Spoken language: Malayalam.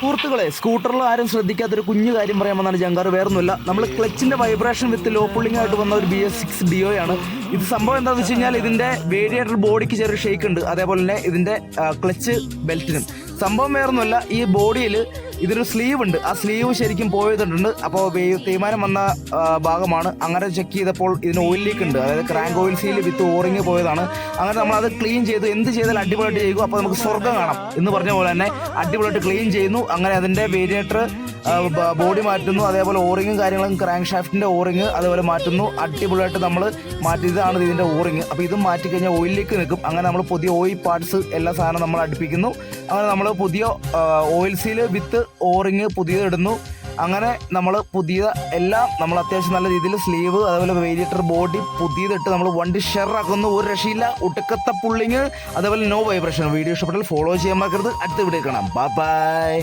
സുഹൃത്തുക്കളെ, സ്കൂട്ടറിൽ ആരും ശ്രദ്ധിക്കാത്തൊരു കുഞ്ഞു കാര്യം പറയാമെന്നാണ് ജങ്കാർ. വേറൊന്നുമില്ല, നമ്മൾ ക്ലച്ചിന്റെ വൈബ്രേഷൻ വിത്ത് ലോ പുള്ളിംഗ് ആയിട്ട് വന്ന ഒരു BS6 DO ആണ് ഇത്. സംഭവം എന്താണെന്ന് വെച്ച് കഴിഞ്ഞാൽ ഇതിന്റെ വേരിയേറ്റർ ബോഡിക്ക് ചെറിയ ഷേക്ക് ഉണ്ട്, അതേപോലെ തന്നെ ഇതിന്റെ ക്ലച്ച് ബെൽറ്റിനും. സംഭവം വേറൊന്നുമല്ല, ഈ ബോഡിയിൽ ഇതിനൊരു സ്ലീവ് ഉണ്ട്, ആ സ്ലീവ് ശരിക്കും പോയിട്ടുണ്ട്. അപ്പോൾ തീരുമാനം വന്ന ഭാഗമാണ്. അങ്ങനെ ചെക്ക് ചെയ്തപ്പോൾ ഇതിന് ഓയിൽ ലീക്ക് ഉണ്ട്, അതായത് ക്രാങ്ക് ഓയിൽ സീൽ വിത്ത് ഓറിങ് പോയതാണ്. അങ്ങനെ നമ്മളത് ക്ലീൻ ചെയ്തു. എന്ത് ചെയ്താൽ അടിപൊളിയായിട്ട് ചെയ്യുക, അപ്പോൾ നമുക്ക് സ്വർഗ്ഗം കാണാം എന്ന് പറഞ്ഞ പോലെ തന്നെ അടിപൊളിയായിട്ട് ക്ലീൻ ചെയ്യുന്നു. അങ്ങനെ അതിൻ്റെ വേരിയേറ്റർ ബോഡി മാറ്റുന്നു, അതേപോലെ ഓറിങ്ങും കാര്യങ്ങളും ക്രാങ്ക് ഷാഫ്റ്റിൻ്റെ ഓറിങ് അതേപോലെ മാറ്റുന്നു. അടിപൊളിയായിട്ട് നമ്മൾ മാറ്റിയതാണ് ഇതിൻ്റെ ഓറിങ്. അപ്പോൾ ഇതും മാറ്റിക്കഴിഞ്ഞാൽ ഓയിലേക്ക് നിൽക്കും. അങ്ങനെ നമ്മൾ പുതിയ ഓയിൽ പാർട്സ് എല്ലാ സാധനവും നമ്മൾ അടുപ്പിക്കുന്നു. അങ്ങനെ നമ്മൾ പുതിയ ഓയിൽ സീൽ വിത്ത് ഓറിങ് പുതിയത് ഇടുന്നു. അങ്ങനെ നമ്മൾ പുതിയ എല്ലാം നമ്മൾ അത്യാവശ്യം നല്ല രീതിയിൽ സ്ലീവ് അതേപോലെ വേരിയേറ്റർ ബോഡി പുതിയതിട്ട് നമ്മൾ വണ്ടി ഷെയറാക്കുന്നു. ഒരു രക്ഷയില്ല, ഒടുക്കത്തെ പുള്ളിങ്, അതേപോലെ നോ വൈബ്രേഷൻ. വീഡിയോ ഇഷ്ടപ്പെട്ടാൽ ഫോളോ ചെയ്യാൻ മറക്കരുത്. അടുത്ത വീഡിയോ കാണാം. ബൈ.